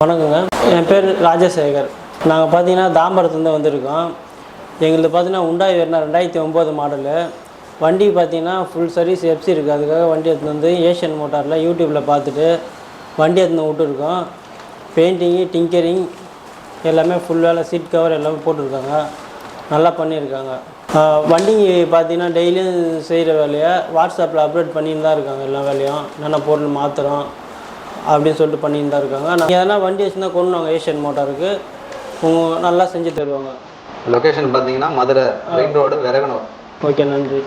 வணக்கங்க, என் பேர் ராஜசேகர். நாங்கள் பார்த்தீங்கன்னா தாம்பரத்துலேருந்து வந்திருக்கோம். எங்களுக்கு பார்த்தீங்கன்னா Hyundai Verna 2009 மாடலு. வண்டி பார்த்தீங்கன்னா ஃபுல் சர்வீஸ் எஃப்சி இருக்குது. அதுக்காக வண்டி எடுத்துன்னு வந்து ஏஷியன் மோட்டாரில் யூடியூப்பில் பார்த்துட்டு வண்டி எடுத்துன்னு விட்டுருக்கோம். பெயிண்டிங்கு, டிங்கரிங் எல்லாமே ஃபுல் வேலை, சீட் கவர் எல்லாமே போட்டிருக்காங்க. நல்லா பண்ணியிருக்காங்க. வண்டி பார்த்தீங்கன்னா டெய்லியும் செய்கிற வேலையை வாட்ஸ்அப்பில் அப்லோட் பண்ணின்னு தான் இருக்காங்க. எல்லா வேலையும் என்னென்ன பொருள் மாற்றுறோம் அப்படின்னு சொல்லிட்டு பண்ணின்னு தான் இருக்காங்க. நாங்கள் எதனா வண்டி வச்சுருந்தா கொண்டு வாங்க ஏஷியன் மோட்டாருக்கு, நல்லா செஞ்சு தருவாங்க. லொக்கேஷன் பார்த்தீங்கன்னா Madurai main road, Viraganur. Okay, நன்றி.